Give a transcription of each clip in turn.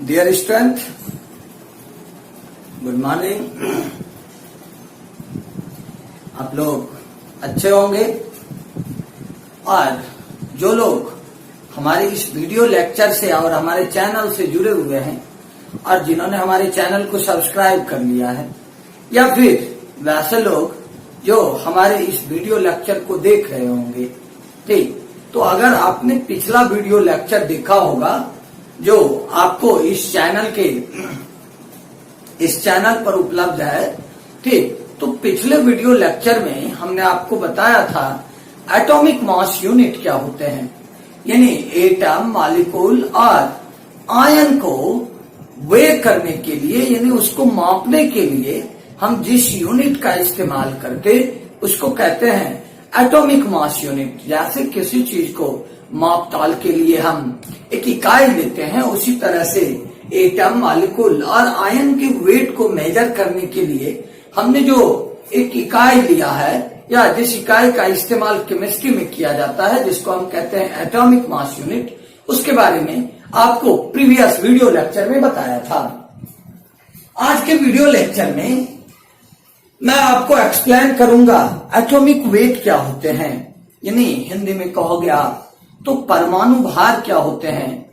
Dear student, good morning. आप लोग अच्छे होंगे और जो लोग हमारे इस वीडियो लेक्चर से और हमारे चैनल से जुड़े हुए हैं और जिन्होंने हमारे चैनल को सब्सक्राइब कर लिया है, या फिर वैसे लोग जो हमारे इस वीडियो लेक्चर को देख रहे होंगे, ठीक, तो अगर आपने पिछला वीडियो लेक्चर देखा होगा जो आपको इस चैनल पर उपलब्ध है, ठीक, तो पिछले वीडियो लेक्चर में हमने आपको बताया था एटॉमिक मास यूनिट क्या होते हैं, यानी एटम, मॉलिक्यूल और आयन को वे करने के लिए, यानी उसको मापने के लिए हम जिस यूनिट का इस्तेमाल करते उसको कहते हैं एटॉमिक मास यूनिट। जैसे किसी चीज को माप ताल के लिए हम एक इकाई लेते हैं, उसी तरह से एटम, मॉलिक्यूल और आयन के वेट को मेजर करने के लिए हमने जो एक इकाई लिया है या जिस इकाई का इस्तेमाल केमिस्ट्री में किया जाता है, जिसको हम कहते हैं एटॉमिक मास यूनिट, उसके बारे में आपको प्रीवियस वीडियो लेक्चर में बताया था। आज के वीडियो लेक्चर में मैं आपको एक्सप्लेन करूंगा एटॉमिक वेट क्या होते हैं, यानी हिंदी में कहोगे आप तो परमाणु भार क्या होते हैं,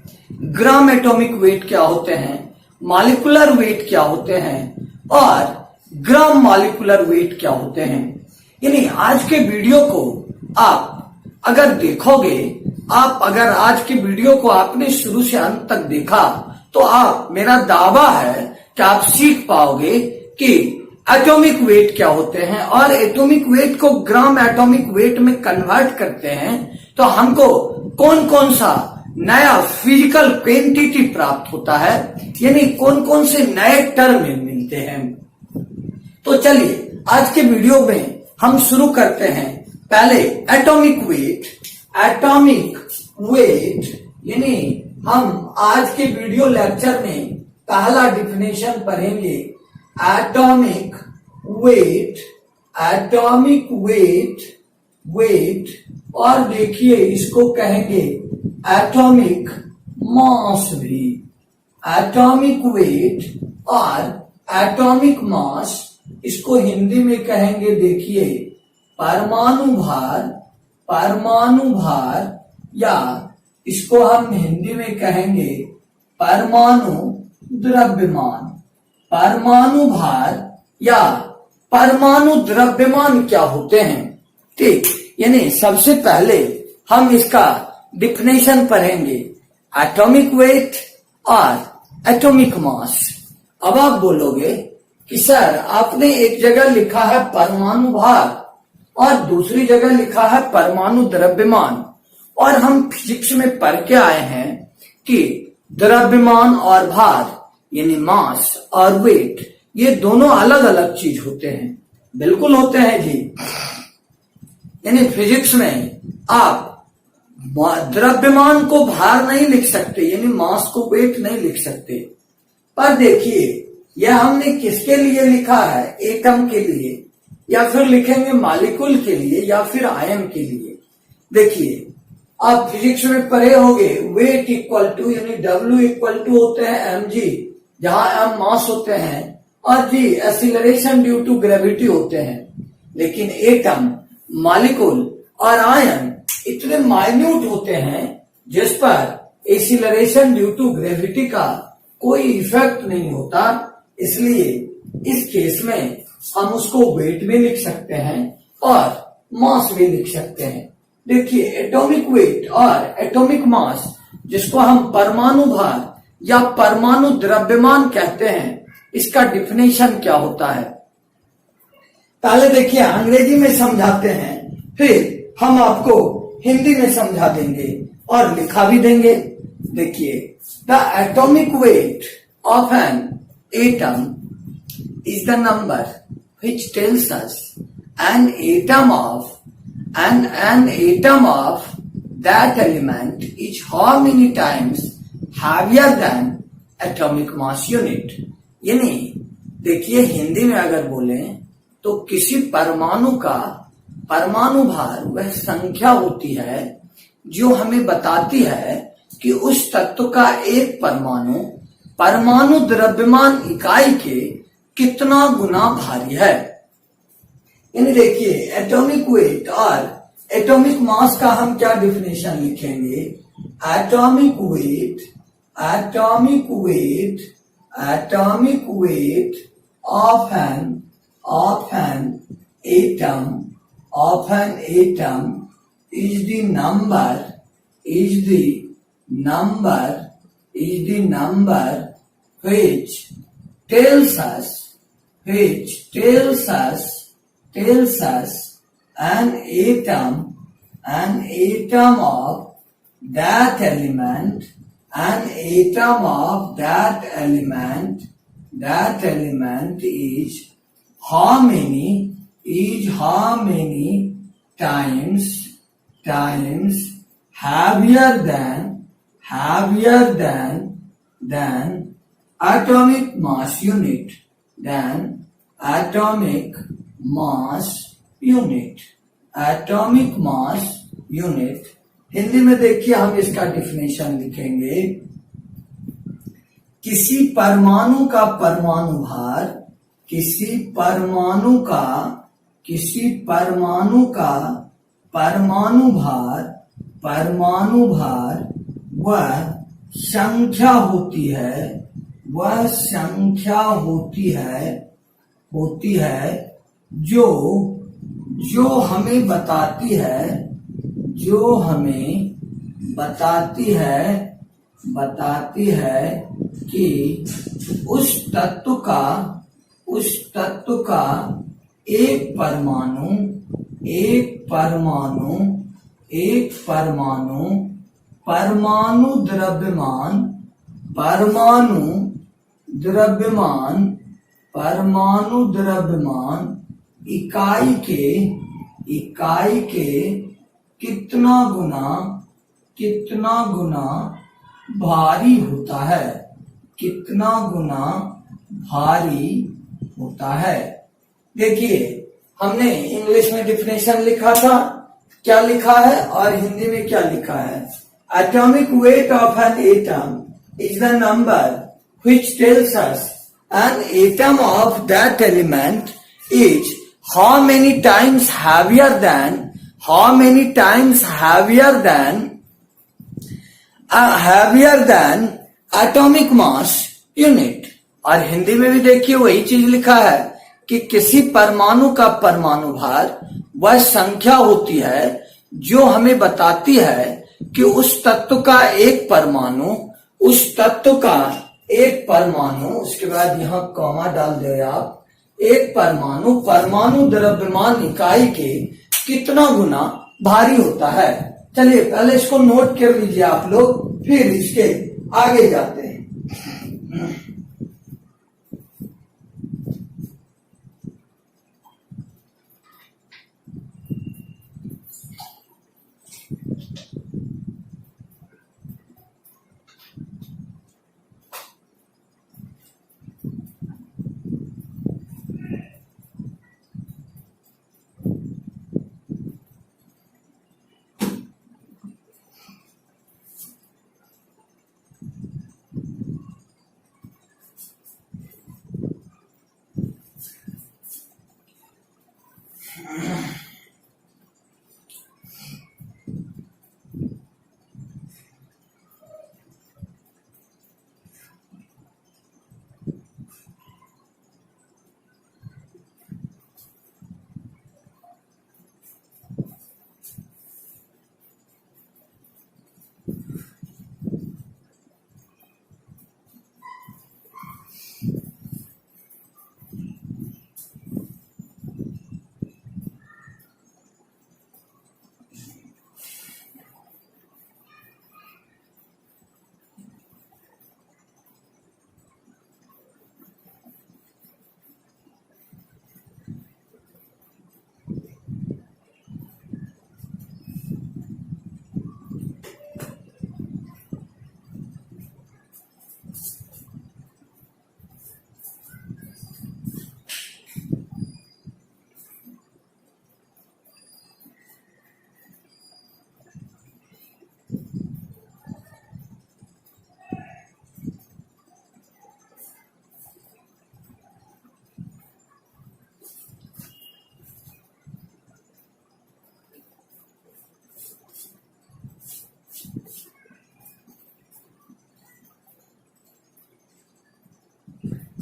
ग्राम एटॉमिक वेट क्या होते हैं, मॉलिक्यूलर वेट क्या होते हैं और ग्राम मॉलिक्यूलर वेट क्या होते हैं। यानी आज के वीडियो को आप अगर देखोगे, आप अगर आज के वीडियो को आपने शुरू से अंत तक देखा तो आप, मेरा दावा है कि आप सीख पाओगे कि एटॉमिक वेट क्या होते हैं, और एटॉमिक वेट को ग्राम एटॉमिक वेट में कन्वर्ट करते हैं तो हमको कौन कौन सा नया फिजिकल क्वांटिटी प्राप्त होता है, यानी कौन कौन से नए टर्म मिलते हैं। तो चलिए आज के वीडियो में हम शुरू करते हैं। पहले एटॉमिक वेट यानी हम आज के वीडियो लेक्चर में पहला डिफिनेशन पढ़ेंगे एटॉमिक वेट और देखिए इसको कहेंगे एटॉमिक मास भी। एटॉमिक वेट और एटॉमिक मास, इसको हिंदी में कहेंगे, देखिए परमाणु भार या इसको हम हिंदी में कहेंगे परमाणु द्रव्यमान। परमाणु भार या परमाणु द्रव्यमान क्या होते हैं, ठीक, यानी सबसे पहले हम इसका डिफिनेशन पढ़ेंगे एटॉमिक वेट और एटॉमिक मास। अब आप बोलोगे कि सर आपने एक जगह लिखा है परमाणु भार और दूसरी जगह लिखा है परमाणु द्रव्यमान, और हम फिजिक्स में पढ़ के आए हैं कि द्रव्यमान और भार यानी मास और वेट ये दोनों अलग अलग चीज होते हैं। बिल्कुल होते हैं जी, यानी फिजिक्स में आप द्रव्यमान को भार नहीं लिख सकते, यानी मास को वेट नहीं लिख सकते। पर देखिए यह हमने किसके लिए लिखा है, एटम के लिए, या फिर लिखेंगे मॉलिक्यूल के लिए, या फिर आयन के लिए। देखिए आप फिजिक्स में पढ़े होंगे वेट इक्वल टू, यानी W इक्वल टू होते हैं mg, जहां m मास होते हैं और g acceleration due to gravity होते हैं। लेकिन एटम, मॉलिक्यूल और आयन इतने माइन्यूट होते हैं जिस पर एक्सीलरेशन ड्यू टू ग्रेविटी का कोई इफेक्ट नहीं होता, इसलिए इस केस में हम उसको वेट भी लिख सकते हैं और मास भी लिख सकते हैं। देखिए एटॉमिक वेट और एटॉमिक मास, जिसको हम परमाणु भार या परमाणु द्रव्यमान कहते हैं, इसका डिफिनेशन क्या होता है। पहले देखिए अंग्रेजी में समझाते हैं, फिर हम आपको हिंदी में समझा देंगे और लिखा भी देंगे। देखिए the atomic weight of an atom is the number which tells us an atom of that element is how many times heavier than atomic mass unit। यानी देखिए हिंदी में अगर बोले तो किसी परमाणु का परमाणु भार वह संख्या होती है जो हमें बताती है कि उस तत्व का एक परमाणु परमाणु द्रव्यमान इकाई के कितना गुना भारी है। यानी देखिए एटॉमिक वेट और एटॉमिक मास का हम क्या डिफिनेशन लिखेंगे। Atomic weight, atomic weight, atomic weight of an atom, of an atom is the number, is the number, is the number which tells us, which tells us an atom of that element, an atom of that element is how many times heavier than atomic mass unit, than atomic mass unit, atomic mass unit। Hindi में देखिए हम इसका definition लिखेंगे। किसी परमाणु का परमाणु भार, किसी परमाणु का परमाणु भार वह संख्या होती है जो हमें बताती है कि उस तत्व का एक परमाणु द्रव्यमान इकाई के कितना गुना भारी होता है, कितना गुना भारी होता है। देखिए हमने इंग्लिश में डिफिनेशन लिखा था, क्या लिखा है और हिंदी में क्या लिखा है। Atomic weight of an atom is the number which tells us an atom of that element is how many times heavier than atomic mass unit। और हिंदी में भी देखिए वही चीज लिखा है कि किसी परमाणु का परमाणु भार वह संख्या होती है जो हमें बताती है कि उस तत्व का एक परमाणु, उसके बाद यहाँ कॉमा डाल दे आप, एक परमाणु द्रव्यमान इकाई के कितना गुना भारी होता है। चलिए पहले इसको नोट कर लीजिए आप लोग, फिर इसके आगे जाते हैं।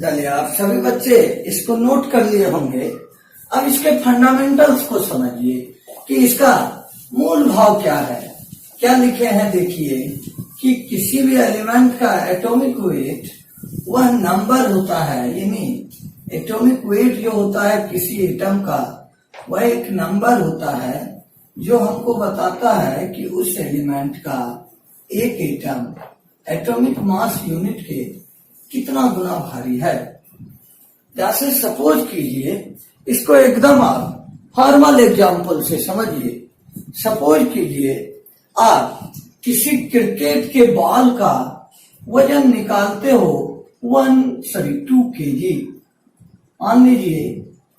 चलिए आप सभी बच्चे इसको नोट कर लिए होंगे। अब इसके फंडामेंटल्स को समझिए कि इसका मूल भाव क्या है। क्या लिखे हैं देखिए कि किसी भी एलिमेंट का एटॉमिक वेट वह नंबर होता है, यानी एटॉमिक वेट जो होता है किसी एटम का वह एक नंबर होता है जो हमको बताता है कि उस एलिमेंट का एक एटम एटॉमिक मास यूनिट के कितना गुना भारी है। जैसे सपोज कीजिए, इसको एकदम आप फॉर्मल एग्जाम्पल से समझिए। सपोज कीजिए आप किसी क्रिकेट के बॉल का वजन निकालते हो 2 kg। मान लीजिए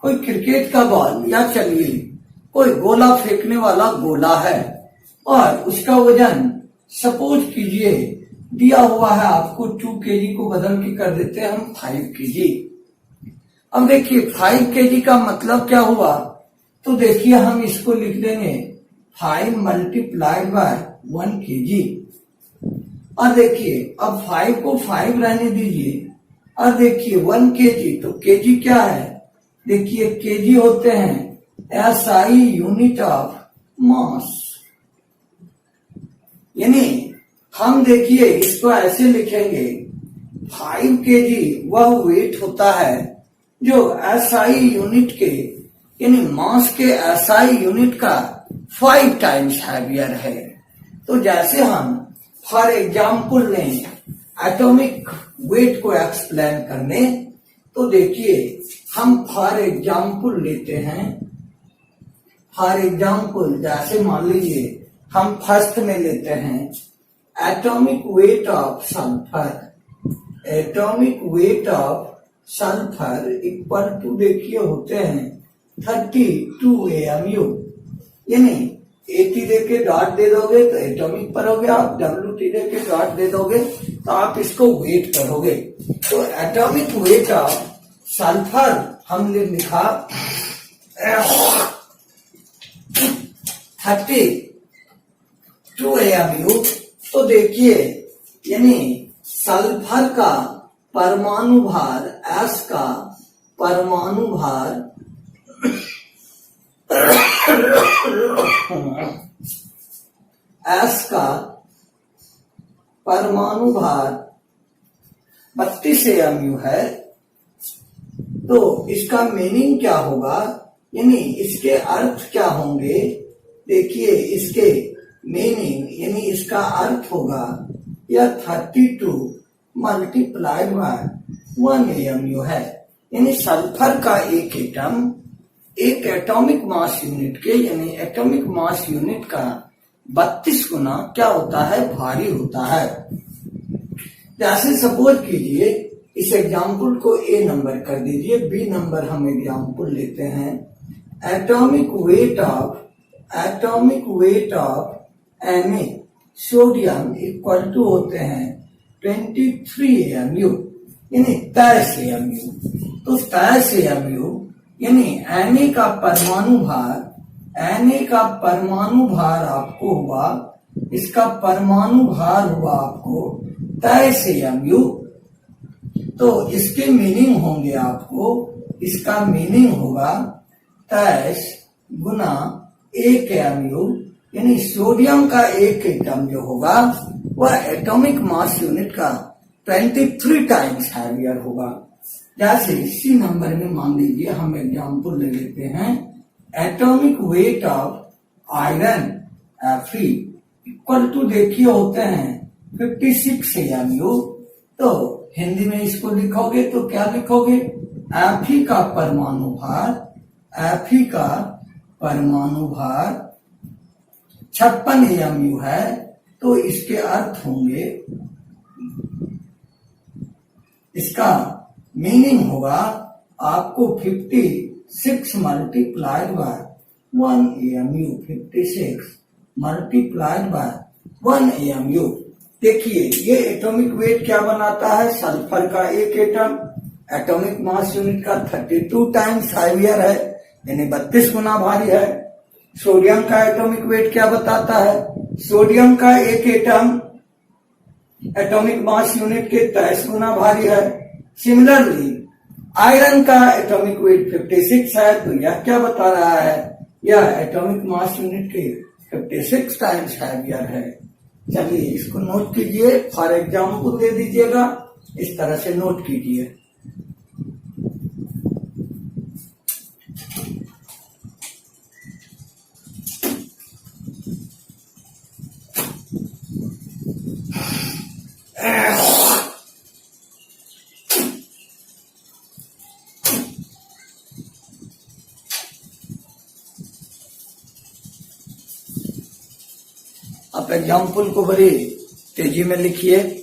कोई क्रिकेट का बॉल या चलिए कोई गोला फेंकने वाला गोला है और उसका वजन सपोज कीजिए दिया हुआ है आपको 2 kg को बदल के कर देते हैं हम 5 kg। अब देखिए 5 kg का मतलब क्या हुआ, तो देखिए हम इसको लिख देंगे 5 मल्टीप्लाइड बाय 1 kg। और देखिए अब 5 को 5 रहने दीजिए और देखिए 1 kg, तो kg क्या है, देखिए kg होते हैं SI यूनिट ऑफ मास। यानी हम देखिए इसको ऐसे लिखेंगे 5 kg वह वेट होता है जो SI यूनिट के यानी मास के SI यूनिट का 5 टाइम्स हैवियर है। तो जैसे हम फॉर एग्जाम्पल लें एटॉमिक वेट को एक्सप्लेन करने, तो देखिए हम फॉर एग्जाम्पल लेते हैं। फॉर एग्जाम्पल जैसे मान लीजिए हम फर्स्ट में लेते हैं atomic weight of sulphur. Atomic weight of sulphur equal to देखिए होते हैं 32 AMU। यानी 80 दे के डॉट दे दोगे तो एटॉमिक पर हो गया, आप WT दे के डॉट दे दोगे तो आप इसको वेट करोगे। तो एटॉमिक वेट ऑफ सल्फर हमने लिखा 32 AMU। तो देखिए यानी सल्फर का परमाणु भार S का परमाणु भार S का परमाणु भार 32 AMU है। तो इसका मीनिंग क्या होगा, यानी इसके अर्थ क्या होंगे, देखिए इसके मीनिंग यानी इसका अर्थ होगा यह 32 मल्टीप्लाइड बाय 1 AMU है। यानी सल्फर का एक एटम एक एटॉमिक मास यूनिट के यानी एटॉमिक मास यूनिट का 32 गुना क्या होता है, भारी होता है। जैसे सपोज कीजिए इस एग्जाम्पल को A नंबर कर दीजिए, B नंबर हम एग्जाम्पल लेते हैं atomic weight of Na sodium equal to होते हैं 23 AMU यानी 23 AMU। तो 23 AMU यानी Na का परमाणु भार आपको हुआ, इसका परमाणु भार हुआ आपको 23 AMU। तो इसके मीनिंग होंगे आपको, इसका मीनिंग होगा 23 गुना 1 AMU यानी सोडियम का एक एटम जो होगा वह एटॉमिक मास यूनिट का 23 टाइम्स हैवियर होगा। जैसे इसी नंबर में मान लीजिए हम एग्जाम्पल ले लेते हैं atomic weight of iron Fe equal to देखिए होते हैं 56 AMU। तो हिंदी में इसको लिखोगे तो क्या लिखोगे, Fe का परमाणु भार 56 AMU है। तो इसके अर्थ होंगे, इसका मीनिंग होगा आपको 56 multiplied by 1 AMU, 56 multiplied by 1 AMU। देखिए ये एटॉमिक वेट क्या बनाता है, सल्फर का एक एटम एटॉमिक मास यूनिट का 32 टाइम्स हैवियर है यानी 32 गुना भारी है। सोडियम का एटॉमिक वेट क्या बताता है, सोडियम का एक एटम एटॉमिक मास यूनिट के 23 गुना भारी है। सिमिलरली आयरन का एटॉमिक वेट 56 है, तो यह क्या बता रहा है, यह एटॉमिक मास यूनिट के 56 टाइम्स हैवियर है। चलिए इसको नोट कीजिए, फॉर एग्जाम्पल दे दीजिएगा, इस तरह से नोट कीजिए। आप एग्जाम्पल को बड़ी तेजी में लिखिए।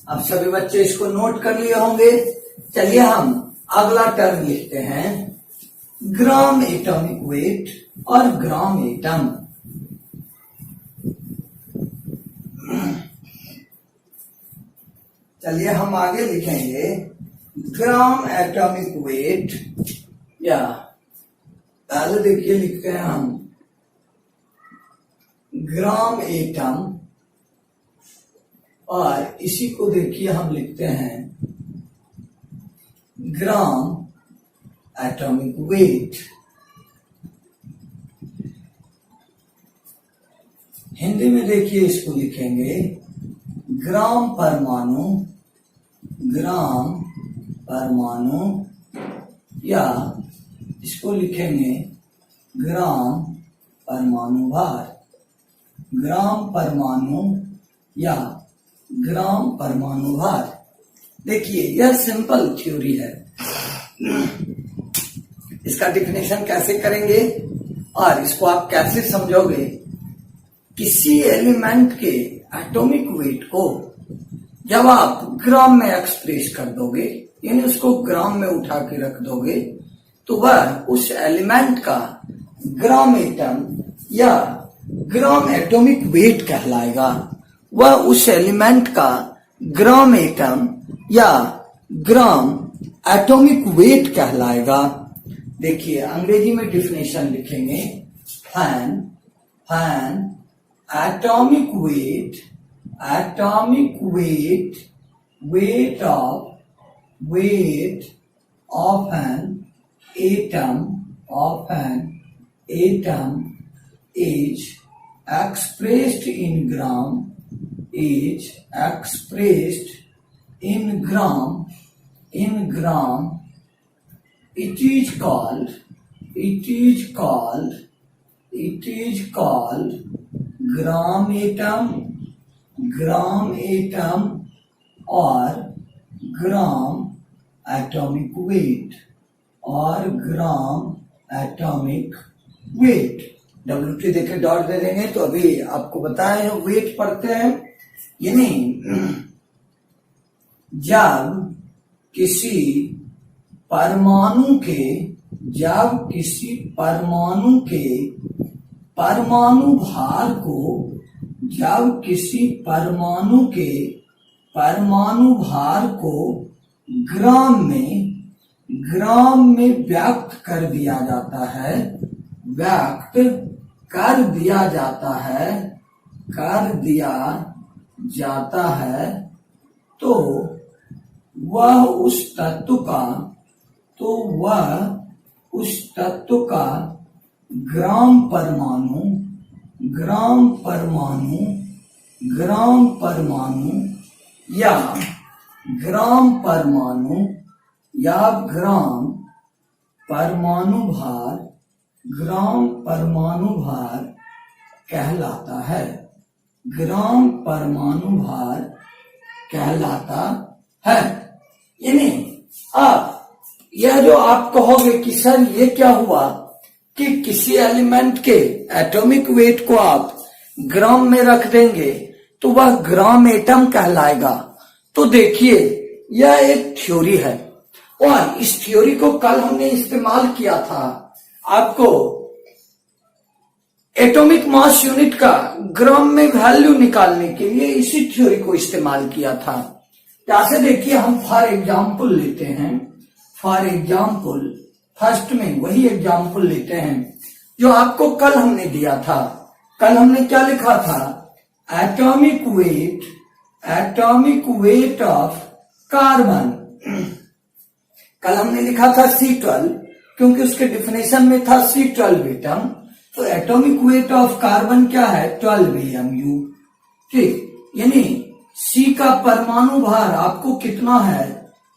आप सभी बच्चे इसको नोट कर लिए होंगे। चलिए हम अगला टर्म लिखते हैं, ग्राम एटॉमिक वेट और ग्राम एटम। चलिए हम आगे लिखेंगे ग्राम एटॉमिक वेट, या पहले देखिए लिखते हैं हम ग्राम एटम, और इसी को देखिए हम लिखते हैं ग्राम एटॉमिक वेट। हिंदी में देखिए इसको लिखेंगे ग्राम परमाणु, ग्राम परमाणु, या इसको लिखेंगे ग्राम परमाणु भार, ग्राम परमाणु या ग्राम परमाणु भार। देखिए यह सिंपल थ्योरी है, इसका डिफिनेशन कैसे करेंगे और इसको आप कैसे समझोगे। किसी एलिमेंट के एटॉमिक वेट को जब आप ग्राम में एक्सप्रेस कर दोगे, यानी उसको ग्राम में उठा के रख दोगे, तो वह उस एलिमेंट का ग्राम एटम या ग्राम एटॉमिक वेट कहलाएगा। वह उस एलिमेंट का ग्राम एटम या ग्राम एटॉमिक वेट कहलाएगा। देखिए अंग्रेजी में डिफिनेशन लिखेंगे, fan atomic weight, atomic weight of an atom is expressed in gram, it is called gram atom or gram atomic weight। WT देखे डॉट दे देंगे, तो अभी आपको बताए वेट पढ़ते हैं, यानी जब किसी परमाणु के परमाणु भार को जब किसी परमाणु के परमाणु भार को ग्राम में व्यक्त कर दिया जाता है, व्यक्त कर दिया जाता है, तो वह उस तत्व का ग्राम परमाणु या ग्राम परमाणु भार कहलाता है, ग्राम परमाणु भार कहलाता है। यानी अब यह जो आप कहोगे कि सर ये क्या हुआ कि किसी एलिमेंट के एटॉमिक वेट को आप ग्राम में रख देंगे तो वह ग्राम एटम कहलाएगा। तो देखिए यह एक थ्योरी है और इस थ्योरी को कल हमने इस्तेमाल किया था आपको एटॉमिक मास यूनिट का ग्राम में वैल्यू निकालने के लिए इसी थ्योरी को इस्तेमाल किया था। जैसे देखिए हम फॉर एग्जाम्पल लेते हैं, फॉर एग्जाम्पल फर्स्ट में वही एग्जाम्पल लेते हैं जो आपको कल हमने दिया था। कल हमने क्या लिखा था? Atomic weight of carbon. कल हमने लिखा था C12 क्योंकि उसके डिफिनेशन में था C12 एटम। तो एटॉमिक वेट ऑफ कार्बन क्या है? 12 AMU। ठीक, यानी C का परमाणु भार आपको कितना है?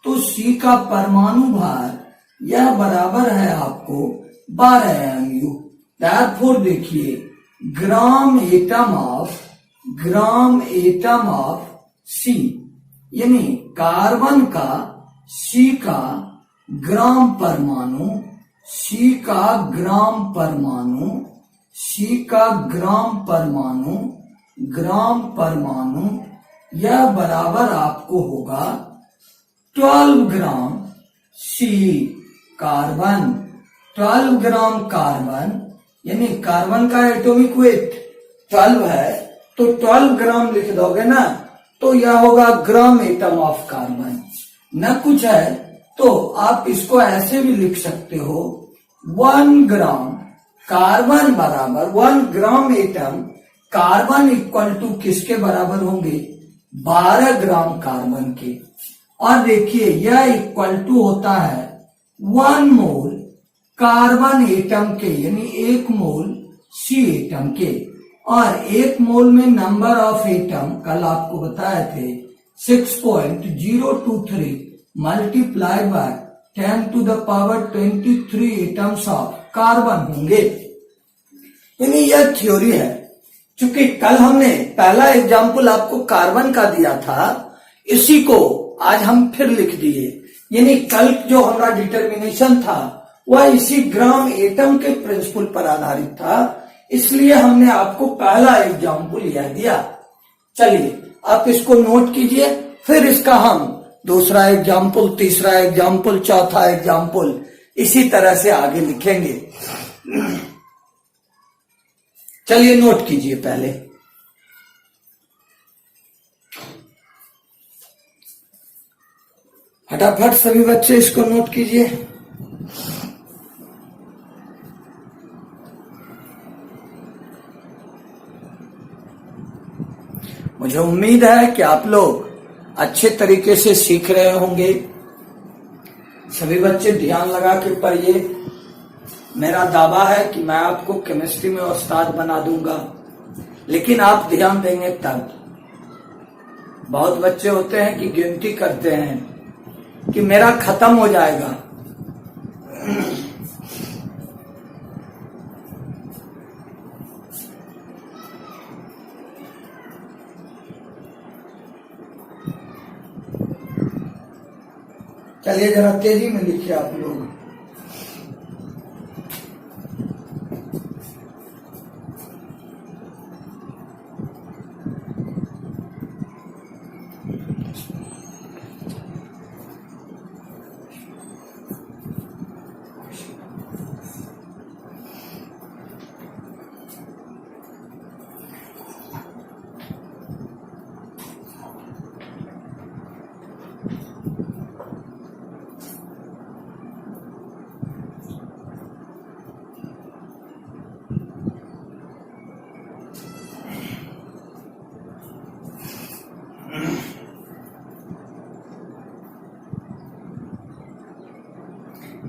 तो C का परमाणु भार यह बराबर है आपको 12 AMU। therefore देखिए ग्राम एटम ऑफ C यानी कार्बन का C का ग्राम परमाणु यह बराबर आपको होगा 12 ग्राम C कार्बन। 12 ग्राम कार्बन यानी कार्बन का एटॉमिक वेट 12 है तो 12 ग्राम लिख दोगे ना, तो यह होगा ग्राम एटम ऑफ कार्बन। न कुछ है तो आप इसको ऐसे भी लिख सकते हो 1 ग्राम कार्बन बराबर 1 gram atom carbon equal to किसके बराबर होंगे? 12 ग्राम कार्बन के। और देखिए यह इक्वल टू होता है 1 मोल कार्बन एटम के यानी 1 मोल C एटम के। और 1 मोल में नंबर ऑफ एटम कल आपको बताए थे 6.023 multiply by 10 to the power 23 atoms of carbon होंगे। यानी यह थ्योरी है। चूंकि कल हमने पहला एग्जाम्पल आपको कार्बन का दिया था, इसी को आज हम फिर लिख दिए। यानी कल जो हमारा डिटर्मिनेशन था वह इसी ग्राम एटम के प्रिंसिपल पर आधारित था, इसलिए हमने आपको पहला एग्जाम्पल यह दिया। चलिए आप इसको नोट कीजिए, फिर इसका हम दूसरा एग्जाम्पल, तीसरा एग्जाम्पल, चौथा एग्जाम्पल इसी तरह से आगे लिखेंगे। चलिए नोट कीजिए पहले। फटाफट सभी बच्चे इसको नोट कीजिए। मुझे उम्मीद है कि आप लोग अच्छे तरीके से सीख रहे होंगे। सभी बच्चे ध्यान लगा के पढ़िए। मेरा दावा है कि मैं आपको केमिस्ट्री में उस्ताद बना दूंगा, लेकिन आप ध्यान देंगे तब। बहुत बच्चे होते हैं कि गिनती करते हैं कि मेरा खत्म हो जाएगा। चलिए जरा तेजी में लिखिए आप लोग।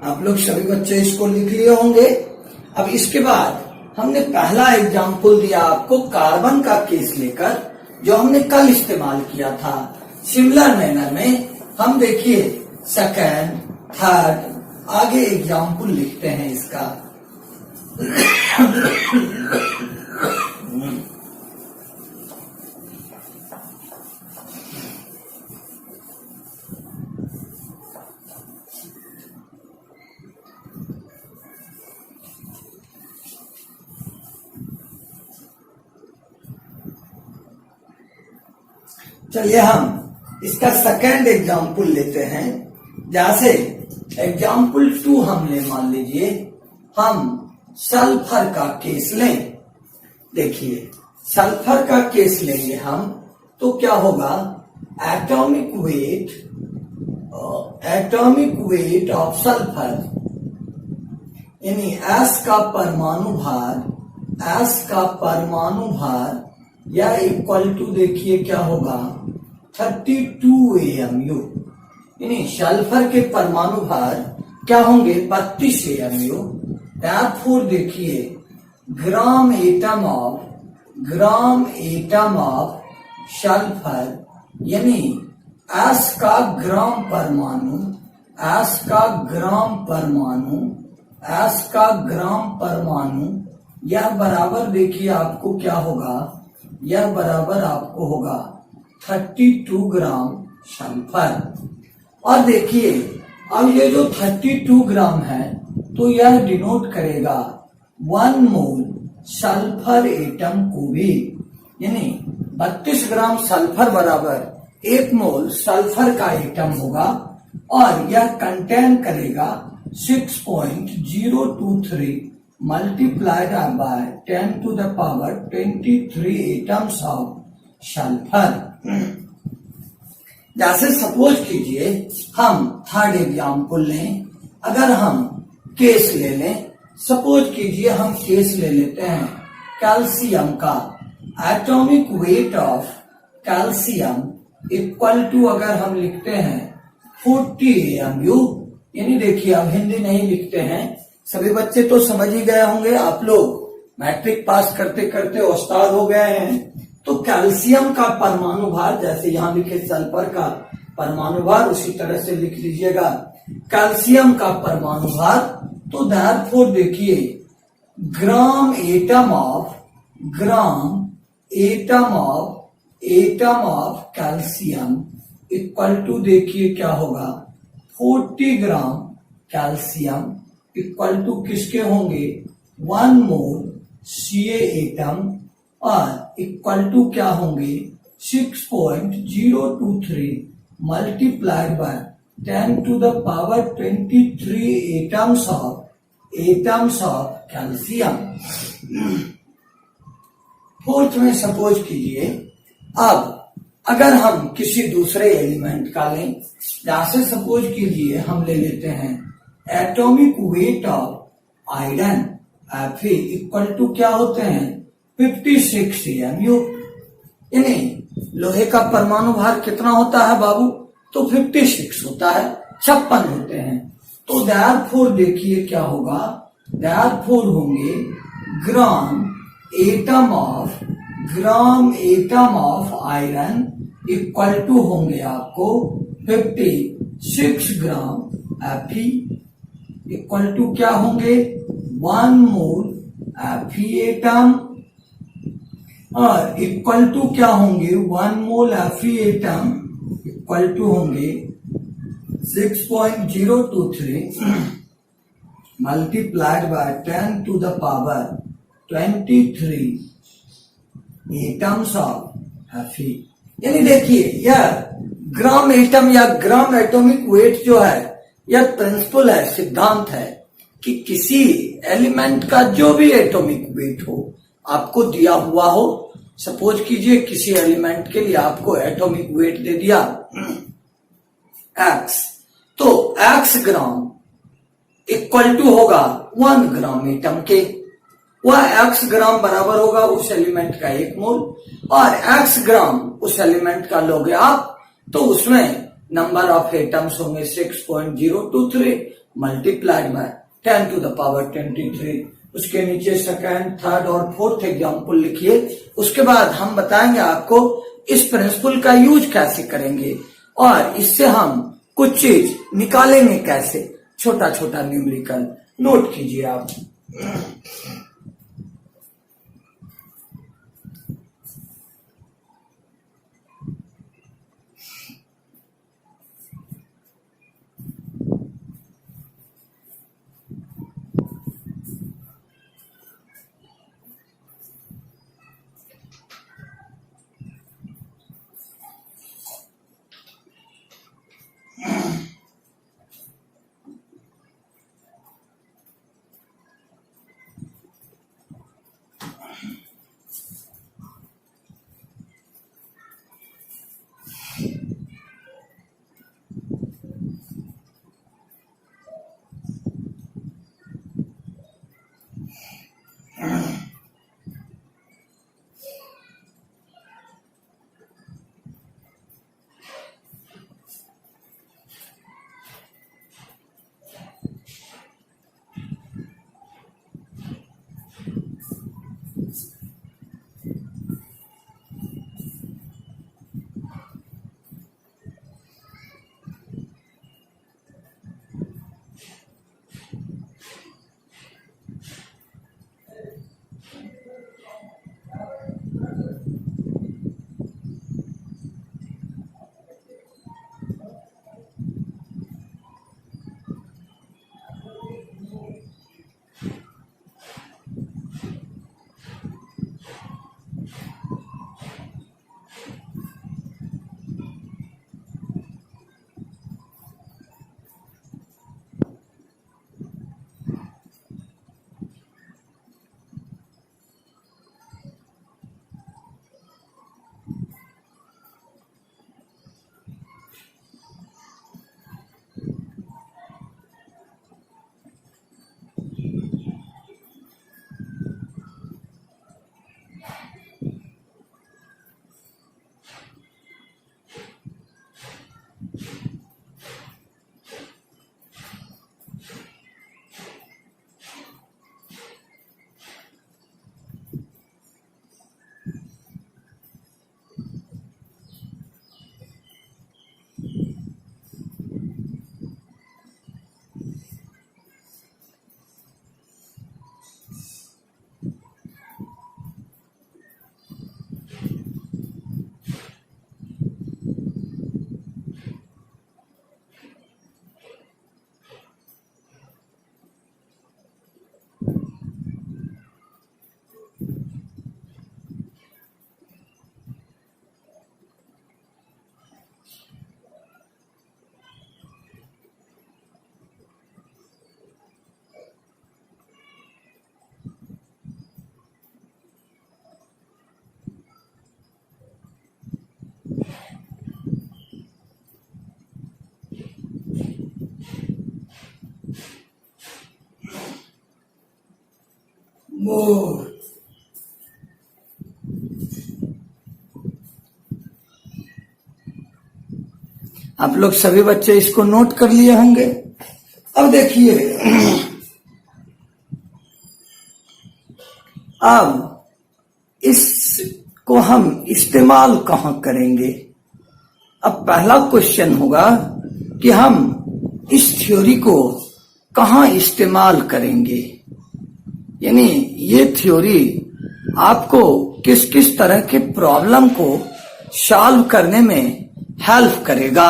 आप लोग सभी बच्चे इसको लिख लिए होंगे। अब इसके बाद हमने पहला एग्जाम्पल दिया आपको कार्बन का केस लेकर, जो हमने कल इस्तेमाल किया था। सिमिलर मैनर में हम देखिए सेकेंड, थर्ड, आगे एग्जाम्पल लिखते हैं इसका। चलिए हम इसका सेकेंड एग्जाम्पल लेते हैं। जैसे एग्जाम्पल 2 हमने मान लीजिए हम सल्फर का केस लें। देखिए सल्फर का केस लेंगे हम तो क्या होगा, एटॉमिक वेट ऑफ सल्फर, यानी S का परमाणु भार या इक्वल टू देखिए क्या होगा 32 AMU, यानी सल्फर के परमाणु भार क्या होंगे 32 AMU। therefore देखिए ग्राम एटम ऑफ सल्फर, यानी S का ग्राम परमाणु यह बराबर देखिए आपको क्या होगा, यह बराबर आपको होगा 32 ग्राम सल्फर। और देखिए अब ये जो 32 ग्राम है तो यह डिनोट करेगा 1 मोल सल्फर एटम को भी, यानी 32 ग्राम सल्फर बराबर 1 मोल सल्फर का एटम होगा और यह कंटेन करेगा 6.023 multiplied by 10 to the power 23 atoms of sulphur. जैसे सपोज कीजिए हम थर्ड एग्जाम्पल लें, अगर हम केस ले लें, सपोज कीजिए हम केस ले लेते हैं कैल्शियम का। Atomic weight of calcium equal to अगर हम लिखते हैं 40 AMU, यानी देखिए अब हिंदी नहीं लिखते हैं, सभी बच्चे तो समझ ही गए होंगे, आप लोग मैट्रिक पास करते करते उस्ताद हो गए हैं। तो कैल्शियम का परमाणु भार, जैसे यहां लिखे सल्फर का परमाणु भार, उसी तरह से लिख लीजिएगा कैल्शियम का परमाणु भार। तो देयरफॉर देखिए gram atom of calcium equal to देखिए क्या होगा 40 ग्राम कैल्शियम इक्वल टू किसके होंगे 1 मोल Ca एटम और इक्वल टू क्या होंगे 6.023 multiplied by 10 to the power 23 atoms of calcium. Fourth में सपोज कीजिए अब अगर हम किसी दूसरे एलिमेंट का लें, जैसे सपोज कीजिए हम ले लेते हैं atomic weight of iron Fe equal to क्या होते हैं 56 AMU, यानी लोहे का परमाणु भार कितना होता है बाबू, तो 56 होता है, 56 होते हैं। तो देयरफॉर देखिए क्या होगा, देयरफॉर होंगे gram atom of iron equal to होंगे आपको 56 ग्राम Fe इक्वल टू क्या होंगे 1 मोल Fe एटम और इक्वल टू क्या होंगे 1 मोल Fe एटम इक्वल टू होंगे 6.023 multiplied by 10 to the power 23 atoms of Fe। यानी देखिए यह ग्राम एटम या ग्राम एटॉमिक वेट जो है यह प्रिंसिपल है, सिद्धांत है कि किसी एलिमेंट का जो भी एटॉमिक वेट हो आपको दिया हुआ हो, सपोज कीजिए किसी एलिमेंट के लिए आपको एटॉमिक वेट दे दिया x, तो x ग्राम इक्वल टू होगा 1 ग्राम एटम के, वह x ग्राम बराबर होगा उस एलिमेंट का 1 मोल, और x ग्राम उस एलिमेंट का लोगे आप तो उसमें नंबर ऑफ एटम्स होंगे 6.023 multiplied by 10 to the power 23। उसके नीचे सेकंड, थर्ड और फोर्थ एग्जाम्पल लिखिए। उसके बाद हम बताएंगे आपको इस प्रिंसिपल का यूज कैसे करेंगे और इससे हम कुछ चीज निकालेंगे कैसे, छोटा छोटा न्यूमेरिकल। नोट कीजिए आप। मोर। आप लोग सभी बच्चे इसको नोट कर लिए होंगे। अब देखिए, अब इसको हम इस्तेमाल कहां करेंगे। अब पहला क्वेश्चन होगा कि हम इस थ्योरी को कहां इस्तेमाल करेंगे, यानी ये थ्योरी आपको किस किस तरह के प्रॉब्लम को सॉल्व करने में हेल्प करेगा,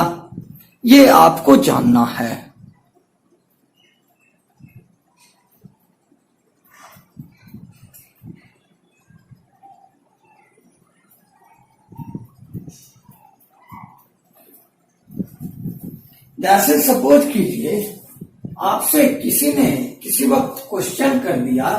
ये आपको जानना है। जैसे सपोज कीजिए आपसे किसी ने किसी वक्त क्वेश्चन कर दिया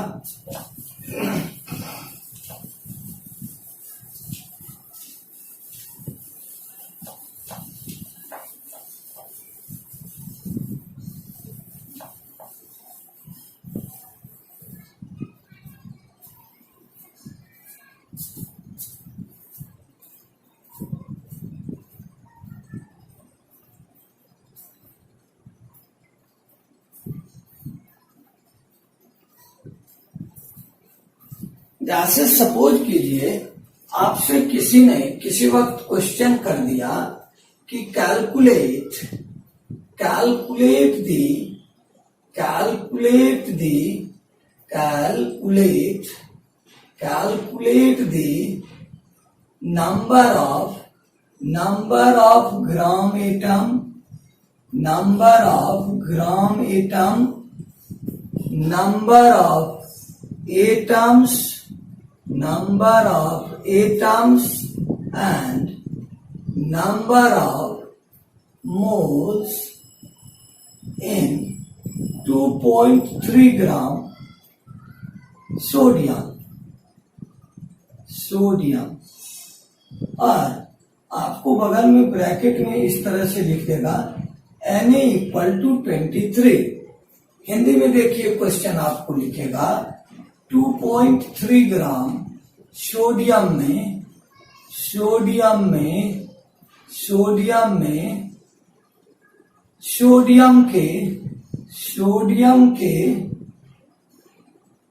जैसे सपोज कीजिए आपसे किसी ने किसी वक्त क्वेश्चन कर दिया कि calculate calculate the calculate the calculate calculate the number of gram atom number of atoms and number of moles in 2.3 gram sodium और आपको बगल में ब्रैकेट में इस तरह से लिख देगा Na इक्वल टू 23। हिंदी में देखिए क्वेश्चन आपको लिखेगा 2.3 ग्राम सोडियम के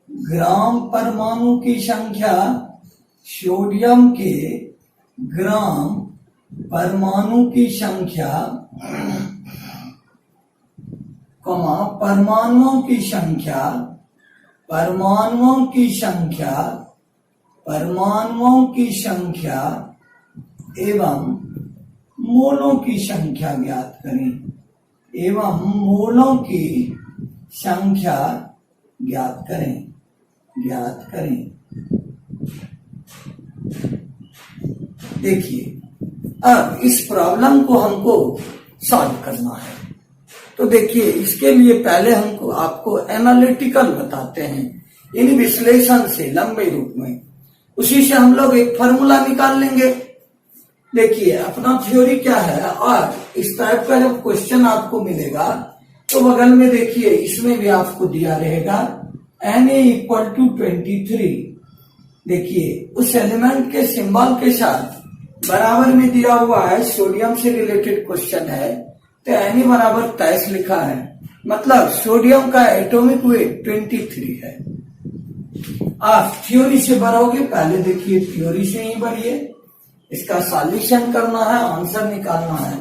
ग्राम परमाणु की संख्या सोडियम के ग्राम परमाणु की संख्या परमाणुओं की संख्या एवं मोलों की संख्या ज्ञात करें। देखिए अब इस प्रॉब्लम को हमको सॉल्व करना है। तो देखिए इसके लिए पहले हमको आपको एनालिटिकल बताते हैं, यानी विश्लेषण से लंबे रूप में। उसी से हम लोग एक फॉर्मूला निकाल लेंगे। देखिए अपना थ्योरी क्या है, और इस टाइप का जब क्वेश्चन आपको मिलेगा तो बगल में देखिए इसमें भी आपको दिया रहेगा Na इक्वल टू 23। देखिए उस एलिमेंट के सिंबल के साथ बराबर में दिया हुआ है, सोडियम से रिलेटेड क्वेश्चन है, तो Na बराबर 23 लिखा है, मतलब सोडियम का एटॉमिक वेट 23 है। आप थ्योरी से भरोगे, पहले देखिए थ्योरी से ही भरिए, इसका सॉल्यूशन करना है, आंसर निकालना है।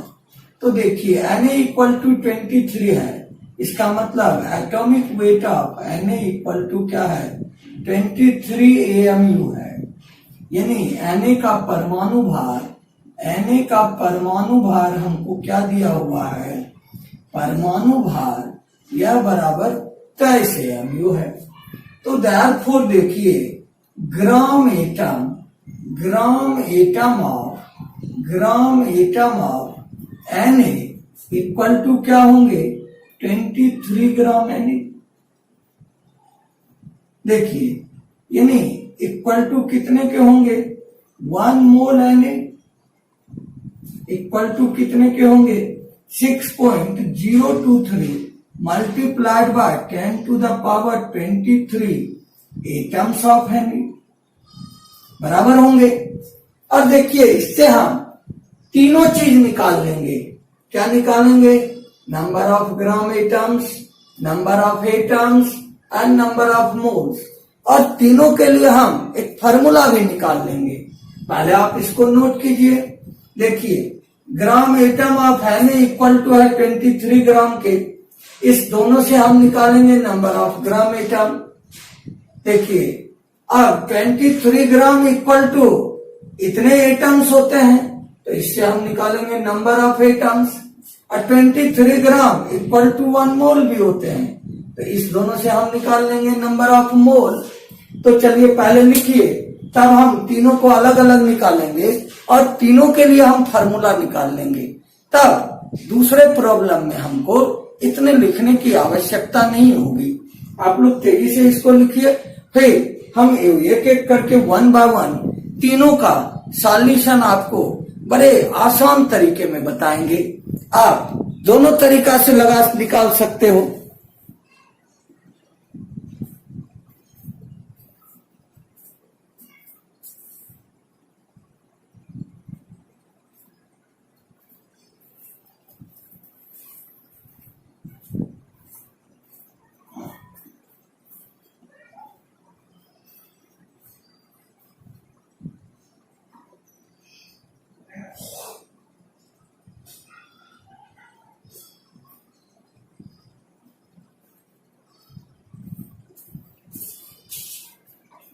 तो देखिए Na इक्वल टू 23 है, इसका मतलब atomic weight of Na equal to क्या है 23 AMU है, यानी Na का परमाणु भार हमको क्या दिया हुआ है, परमाणु भार यह बराबर 23 AMU है। तो देयरफॉर देखिए gram atom of Na equal to क्या होंगे 23 ग्राम Na। देखिए यानी इक्वल टू कितने के होंगे 1 मोल Na इक्वल टू कितने के होंगे 6.023 multiplied by 10 to the power 23 atoms of Na बराबर होंगे। और देखिए इससे हम तीनों चीज निकाल लेंगे। क्या निकालेंगे, number of gram atoms, number of atoms and number of moles, और तीनों के लिए हम एक फार्मूला भी निकाल लेंगे। पहले आप इसको नोट कीजिए। देखिए gram atom of Na equal to है 23 ग्राम के, इस दोनों से हम निकालेंगे नंबर ऑफ ग्राम एटम। देखिए अब 23 ग्राम इक्वल टू इतने एटम्स होते हैं, तो इससे हम निकालेंगे नंबर ऑफ एटम्स, और 23 ग्राम इक्वल टू 1 मोल भी होते हैं, तो इस दोनों से हम निकाल लेंगे नंबर ऑफ मोल। तो चलिए पहले लिखिए, तब हम तीनों को अलग अलग निकालेंगे और तीनों के लिए हम फार्मूला निकाल लेंगे। तब दूसरे प्रॉब्लम में हमको इतने लिखने की आवश्यकता नहीं होगी। आप लोग तेजी से इसको लिखिए, फिर हम एक एक करके 1 बाय 1 तीनों का सॉल्यूशन आपको बड़े आसान तरीके में बताएंगे। आप दोनों तरीका से निकाल सकते हो।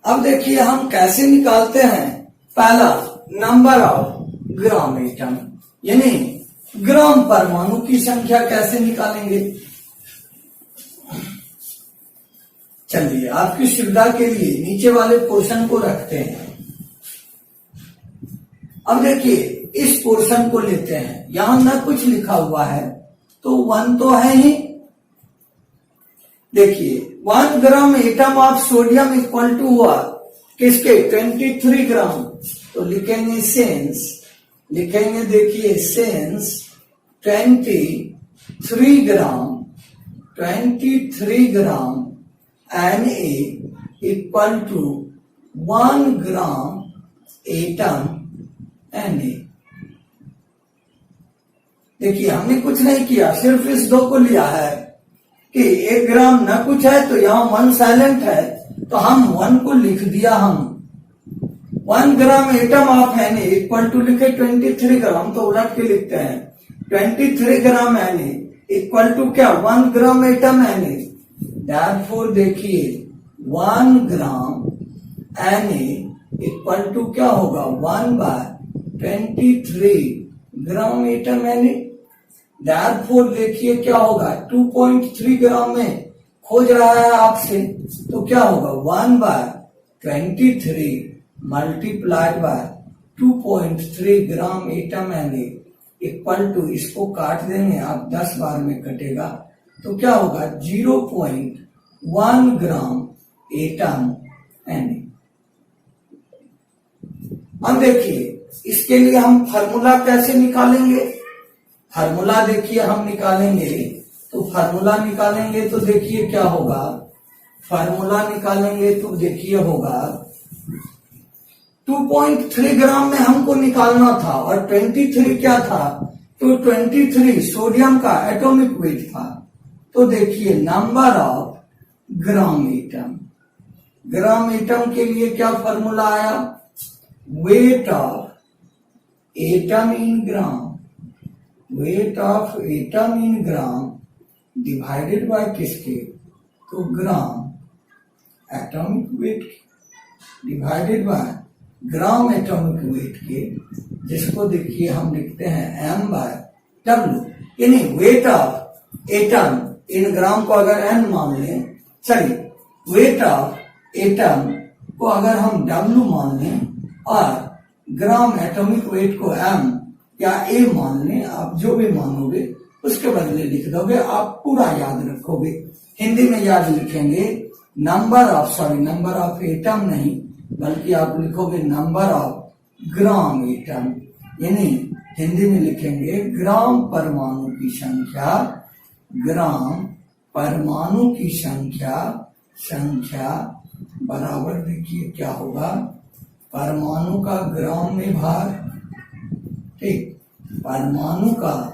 अब देखिए हम कैसे निकालते हैं। पहला, नंबर ऑफ ग्राम एटम, यानी ग्राम परमाणु की संख्या कैसे निकालेंगे। चलिए आपकी सुविधा के लिए नीचे वाले पोर्शन को रखते हैं। अब देखिए इस पोर्शन को लेते हैं, यहां न कुछ लिखा हुआ है तो 1 तो है ही। देखिए 1 gram atom of sodium equal to हुआ किसके, 23 ग्राम। तो लिखेंगे सेंस, लिखेंगे देखिए since 23 gram, 23 gram Na equal to 1 gram atom Na। देखिए हमने कुछ नहीं किया, सिर्फ इस 2 को लिया है कि 1 ग्राम न कुछ है तो यहां 1 साइलेंट है, तो हम 1 को लिख दिया। हम 1 gram atom of Na equal to लिखे 23 ग्राम, तो उलट के लिखते हैं 23 ग्राम Na इक्वल टू क्या, 1 ग्राम एटम Na। Therefore देखिए 1 ग्राम Na इक्वल टू क्या होगा, 1/23 ग्राम एटम Na। Therefore देखिए क्या होगा, 2.3 ग्राम में खोज रहा है आपसे, तो क्या होगा 1/23 multiplied by 2.3 gram atom Na equal to, इसको काट देंगे आप 10 बार में कटेगा, तो क्या होगा 0.1 ग्राम एटम Na। अब देखिए इसके लिए हम फार्मूला कैसे निकालेंगे। फार्मूला देखिए हम निकालेंगे, तो फार्मूला निकालेंगे तो देखिए क्या होगा, फार्मूला निकालेंगे तो देखिए होगा 2.3 ग्राम में हमको निकालना था और 23 क्या था, तो 23 सोडियम का एटॉमिक वेट था। तो देखिए number of gram atom, gram atom के लिए क्या फार्मूला आया, weight of atom in gram, weight of atom in gram divided by किसके, तो ग्राम atomic weight divided by gram atomic wait के, जिसको देखिए हम लिखते हैं m/w, यानी वेट ऑफ एटम इन ग्राम को अगर n मान लें, सॉरी वेट ऑफ एटम को अगर हम w मान लें और ग्राम एटॉमिक वेट को m या a मान लें, आप जो भी मानोगे उसके बदले लिख दोगे, आप पूरा याद रखोगे। हिंदी में याद लिखेंगे number of, sorry number of atom नहीं बल्कि आप लिखोगे नंबर ऑफ ग्राम एटम, यानी हिंदी में लिखेंगे ग्राम परमाणु की संख्या, ग्राम परमाणु की संख्या बराबर देखिए क्या होगा, परमाणु का ग्राम में भार, ठीक, परमाणु का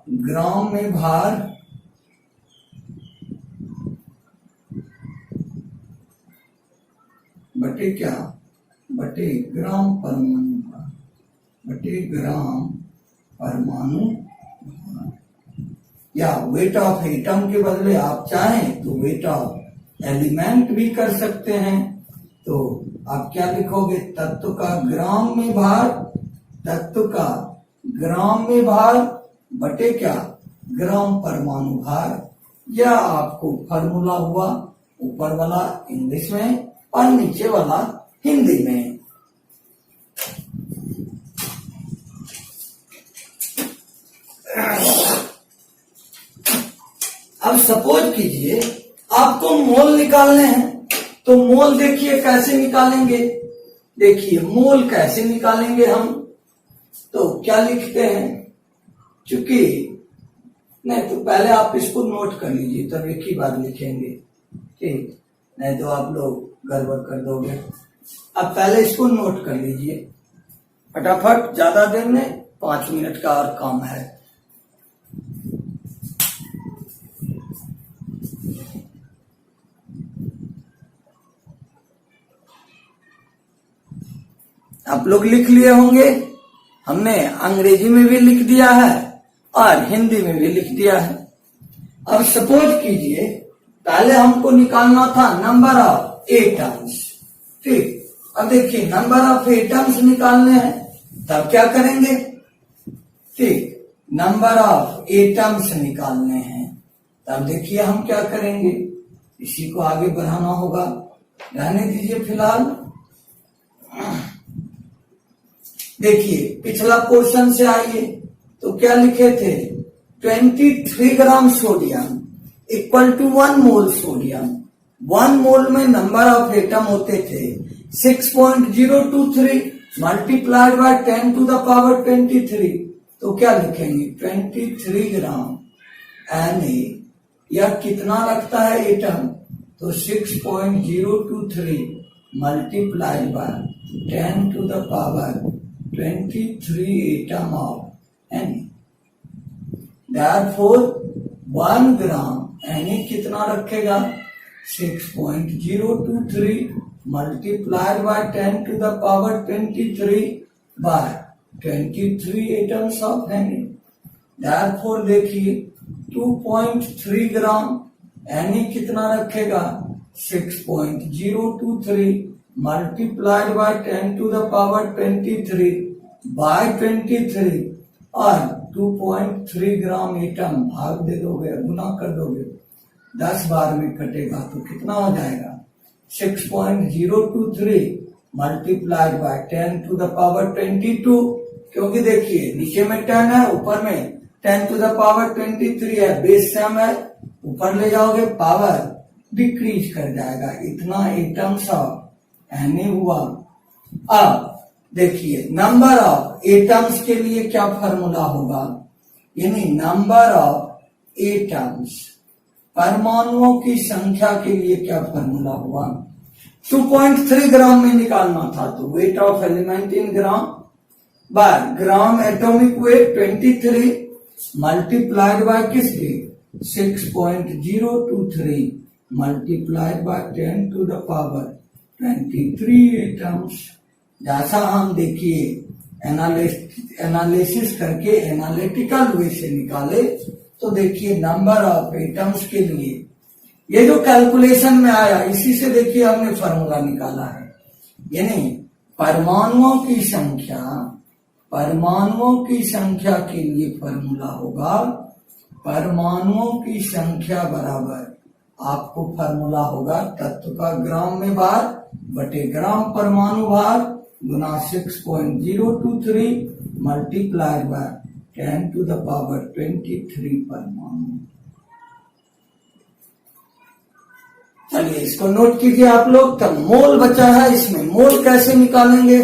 ग्राम में भार बटे क्या, बटे ग्राम परमाणु का, बटे ग्राम परमाणु भार, या वेट ऑफ एटम के बदले आप चाहें तो वेट ऑफ एलिमेंट भी कर सकते हैं। तो आप क्या लिखोगे, तत्व का ग्राम में भार, तत्व का ग्राम में भार बटे क्या, ग्राम परमाणु भार। यह आपको फार्मूला हुआ, ऊपर वाला इंग्लिश में और नीचे वाला हिंदी में। अब सपोज कीजिए आपको मोल निकालने हैं, तो मोल देखिए कैसे निकालेंगे। देखिए मोल कैसे निकालेंगे हम, तो क्या लिखते हैं, चूंकि नहीं तो पहले आप इसको नोट कर लीजिए तब एक ही बार लिखेंगे, ठीक, नहीं तो आप लोग गड़बड़ कर दोगे। अब पहले इसको नोट कर लीजिए फटाफट, ज्यादा देर में 5 मिनट का और काम है। आप लोग लिख लिए होंगे, हमने अंग्रेजी में भी लिख दिया है और हिंदी में भी लिख दिया है। अब सपोज कीजिए पहले हमको निकालना था नंबर ऑफ एटम्स, ठीक। अब देखिए नंबर ऑफ एटम्स निकालने हैं, तब क्या करेंगे, ठीक, नंबर ऑफ एटम्स निकालने हैं, तब देखिए हम क्या करेंगे, इसी को आगे बढ़ाना होगा, रहने दीजिए फिलहाल। देखिए पिछला क्वेश्चन से आइए, तो क्या लिखे थे, 23 gram sodium equal to 1 mole sodium. 1 mole में नंबर ऑफ एटम होते थे 6.023 multiplied by 10 to the power 23, तो क्या लिखेंगे 23 ग्राम Na, या कितना लगता है एटम, तो 6.023 multiplied by 10 to the power 23 atom of Na। Therefore 1 gram Na कितना रखेगा, 6.023 multiplied by 10 to the power 23 by 23 atoms of Na। Therefore देखिए 2.3 ग्राम Na कितना रखेगा, 6.023 multiplied by 10 to the power 23 by 23, और 2.3 ग्राम एटम भाग दे दोगे, गुना कर दोगे, 10 बार में कटेगा तो कितना हो जाएगा, 6.023 multiplied by 10 to the power 22, क्योंकि देखिए नीचे में 10 है, ऊपर में 10 टू द पावर 23 है, बेस सेम है, ऊपर ले जाओगे पावर डिक्रीज कर जाएगा, इतना एटम्स ऑफ Na हुआ। अब देखिए नंबर ऑफ एटम्स के लिए क्या फार्मूला होगा, यानी नंबर ऑफ एटम्स, परमाणुओं की संख्या के लिए क्या फार्मूला हुआ, 2.3 ग्राम में निकालना था, तो weight of element in gram by gram atomic weight 23 multiplied by किसके 6.023 multiplied by 10 to the power 23 atoms. जैसा हम देखिए एनालिसिस करके एनालिटिकल वे से निकाले, तो देखिए नंबर ऑफ एटम्स के लिए ये जो कैलकुलेशन में आया, इसी से देखिए हमने फॉर्मूला निकाला है, यानी परमाणुओं की संख्या के लिए फॉर्मूला होगा, परमाणुओं की संख्या बराबर आपको फॉर्मूला होगा तत्व का ग्राम में भार बटे ग्राम परमाणु भार गुना 6.023 multiplied by 10 to the power 23 परमाणु। चलिए इसको नोट कीजिए आप लोग। तब मोल बचा है, इसमें मोल कैसे निकालेंगे,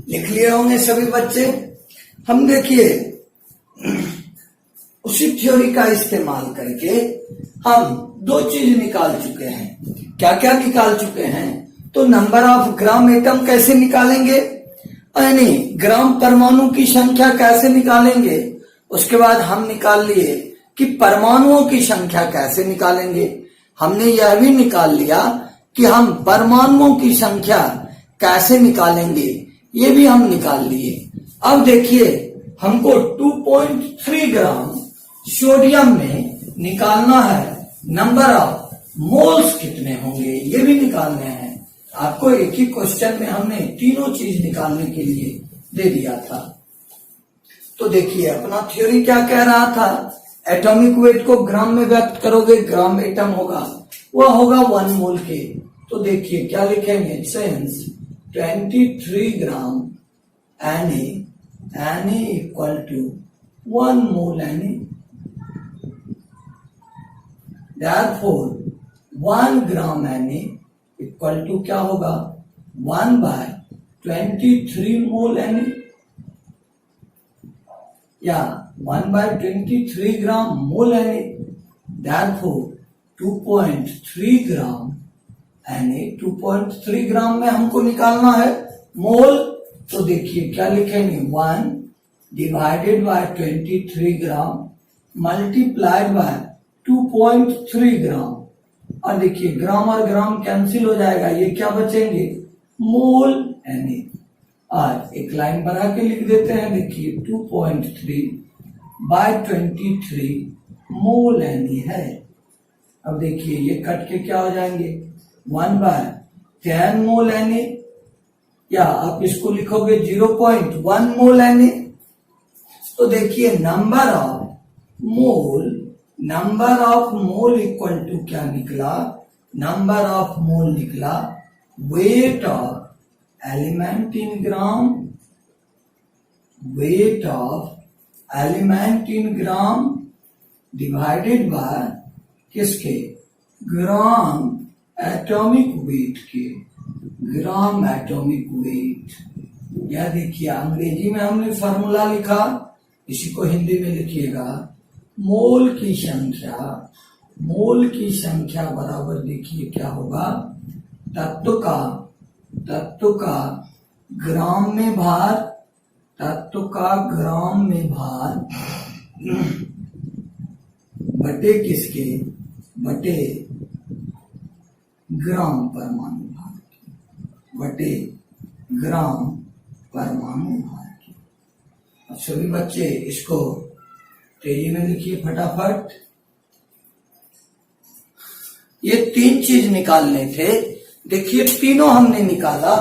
लिख लिए होंगे सभी बच्चे। हम देखिए उसी थ्योरी का इस्तेमाल करके हम दो चीज निकाल चुके हैं। क्या क्या निकाल चुके हैं, तो नंबर ऑफ ग्राम एटम कैसे निकालेंगे, यानी ग्राम परमाणु की संख्या कैसे निकालेंगे, उसके बाद हम निकाल लिए कि परमाणुओं की संख्या कैसे निकालेंगे। हमने यह भी निकाल लिया कि हम परमाणुओं की संख्या कैसे निकालेंगे, ये भी हम निकाल लिए। अब देखिए हमको 2.3 ग्राम सोडियम में निकालना है नंबर ऑफ मोल्स कितने होंगे, ये भी निकालने हैं। आपको एक ही क्वेश्चन में हमने तीनों चीज निकालने के लिए दे दिया था। तो देखिए अपना थ्योरी क्या कह रहा था, एटॉमिक वेट को ग्राम में व्यक्त करोगे, ग्राम एटम होगा, वह होगा 1 मोल के। तो देखिए क्या लिखेंगे, since 23 gram Na equal to 1 mole Na. Therefore 1 gram Na equal to क्या होगा 1/23 मोल Na या 1/23 ग्राम मोल Na. Therefore 2.3 gram Na. 2.3 ग्राम में हमको निकालना है मोल, तो देखिए क्या लिखेंगे 1 divided by 23 gram multiplied by 2.3 ग्राम। और देखिए ग्राम और ग्राम कैंसिल हो जाएगा, ये क्या बचेंगे मोल Na। और एक लाइन बढ़ा के लिख देते हैं, देखिए 2.3/23 मोल Na है। अब देखिए ये कट के क्या हो जाएंगे 1/10 मोल Na, या आप इसको लिखोगे 0.1 मोल Na। तो देखिए number of mole equal to क्या निकला, नंबर ऑफ मोल निकला weight of element in gram, weight of element in gram divided by किसके ग्राम एटॉमिक वेट के, ग्राम एटॉमिक वेट। यह देखिए अंग्रेजी में हमने फॉर्मूला लिखा, इसी को हिंदी में लिखिएगा मोल की संख्या बराबर देखिए क्या होगा तत्व का ग्राम में भार, तत्व का ग्राम में भार बटे किसके, बटे ग्राम परमाणु भार के, बटे ग्राम परमाणु भार के। अब सभी बच्चे इसको तेजी में लिखिए फटाफट। ये 3 चीज निकालने थे, देखिए तीनों हमने निकाला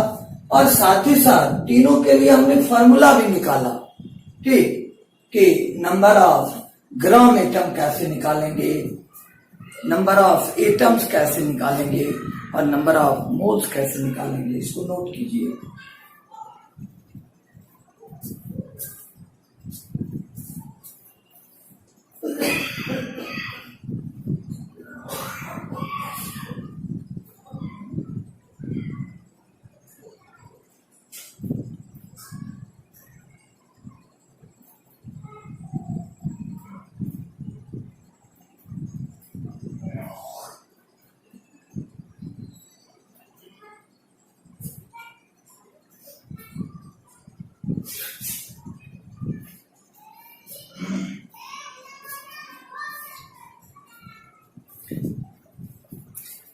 और साथ ही साथ तीनों के लिए हमने फॉर्मूला भी निकाला, ठीक, कि नंबर ऑफ ग्राम एटम कैसे निकालेंगे, नंबर ऑफ एटम्स कैसे निकालेंगे और नंबर ऑफ मोल्स कैसे निकालेंगे। इसको नोट कीजिए।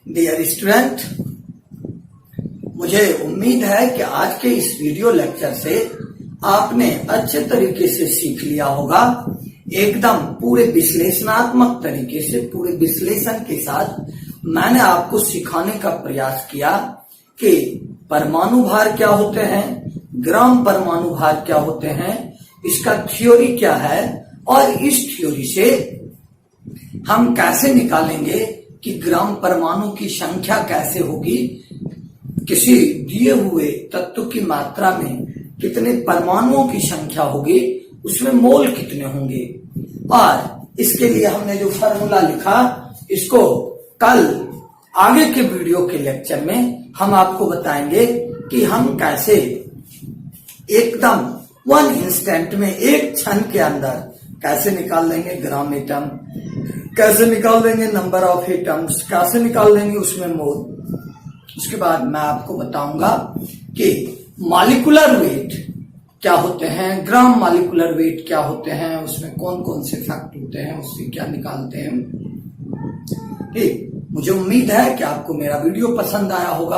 डियर स्टूडेंट, मुझे उम्मीद है कि आज के इस वीडियो लेक्चर से आपने अच्छे तरीके से सीख लिया होगा, एकदम पूरे विश्लेषणात्मक तरीके से, पूरे विश्लेषण के साथ मैंने आपको सिखाने का प्रयास किया कि परमाणु भार क्या होते हैं, ग्राम परमाणु भार क्या होते हैं, इसका थ्योरी क्या है और इस थ्योरी से हम कैसे निकालेंगे कि ग्राम परमाणु की संख्या कैसे होगी, किसी दिए हुए तत्व की मात्रा में कितने परमाणुओं की संख्या होगी, उसमें मोल कितने होंगे। और इसके लिए हमने जो फॉर्मूला लिखा, इसको कल आगे के वीडियो के लेक्चर में हम आपको बताएंगे कि हम कैसे एकदम 1 इंस्टेंट में, एक क्षण के अंदर कैसे निकाल लेंगे ग्राम एटम, कैसे निकाल देंगे नंबर ऑफ एटम्स, कैसे निकाल देंगे उसमें मोल। उसके बाद मैं आपको बताऊंगा कि मॉलिक्यूलर वेट क्या होते हैं, ग्राम मॉलिक्यूलर वेट क्या होते हैं, उसमें कौन कौन से फैक्ट होते हैं, उससे क्या निकालते हैं। ठीक, मुझे उम्मीद है कि आपको मेरा वीडियो पसंद आया होगा।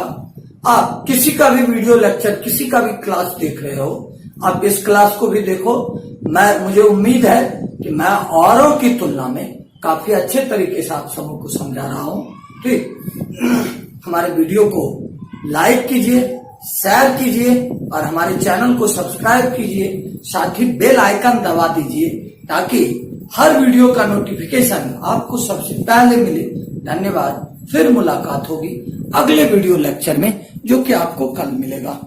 आप किसी का भी वीडियो लेक्चर, किसी का भी क्लास देख रहे हो, आप इस क्लास को भी देखो। मुझे उम्मीद है कि मैं औरों की तुलना में काफी अच्छे तरीके से आप सबों को समझा रहा हूं। ठीक, हमारे वीडियो को लाइक कीजिए, शेयर कीजिए और हमारे चैनल को सब्सक्राइब कीजिए, साथ ही बेल आइकन दबा दीजिए ताकि हर वीडियो का नोटिफिकेशन आपको सबसे पहले मिले। धन्यवाद। फिर मुलाकात होगी अगले वीडियो लेक्चर में, जो कि आपको कल मिलेगा।